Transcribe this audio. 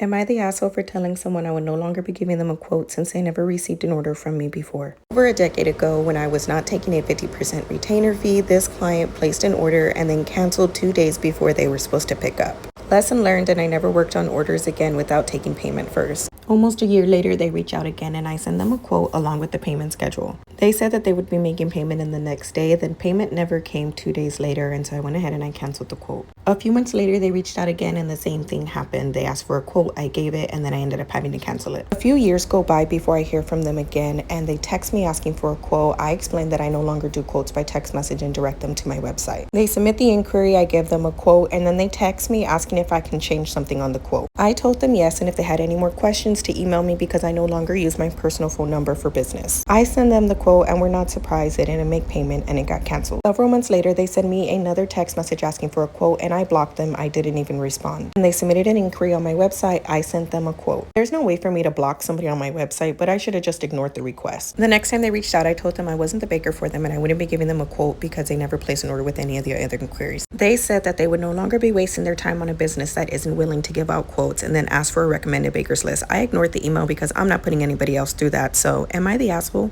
Am I the asshole for telling someone I would no longer be giving them a quote since they never received an order from me before? Over a decade ago, when I was not taking a 50% retainer fee, this client placed an order and then canceled 2 days before they were supposed to pick up. Lesson learned, and I never worked on orders again without taking payment first. Almost a year later, they reach out again and I send them a quote along with the payment schedule. They said that they would be making payment in the next day, then payment never came 2 days later, and so I went ahead and I canceled the quote. A few months later, they reached out again and the same thing happened. They asked for a quote, I gave it, and then I ended up having to cancel it. A few years go by before I hear from them again, and they text me asking for a quote. I explain that I no longer do quotes by text message and direct them to my website. They submit the inquiry, I give them a quote, and then they text me asking if I can change something on the quote. I told them yes, and if they had any more questions to email me because I no longer use my personal phone number for business. I send them the quote and we're not surprised they didn't make payment and it got canceled. Several months later, they send me another text message asking for a quote and I blocked them. I didn't even respond. And they submitted an inquiry on my website. I sent them a quote. There's no way for me to block somebody on my website, but I should have just ignored the request. The next time they reached out, I told them I wasn't the baker for them and I wouldn't be giving them a quote because they never placed an order with any of the other inquiries. They said that they would no longer be wasting their time on a business that isn't willing to give out quotes and then ask for a recommended bakers list. I ignored the email because I'm not putting anybody else through that. So am I the asshole?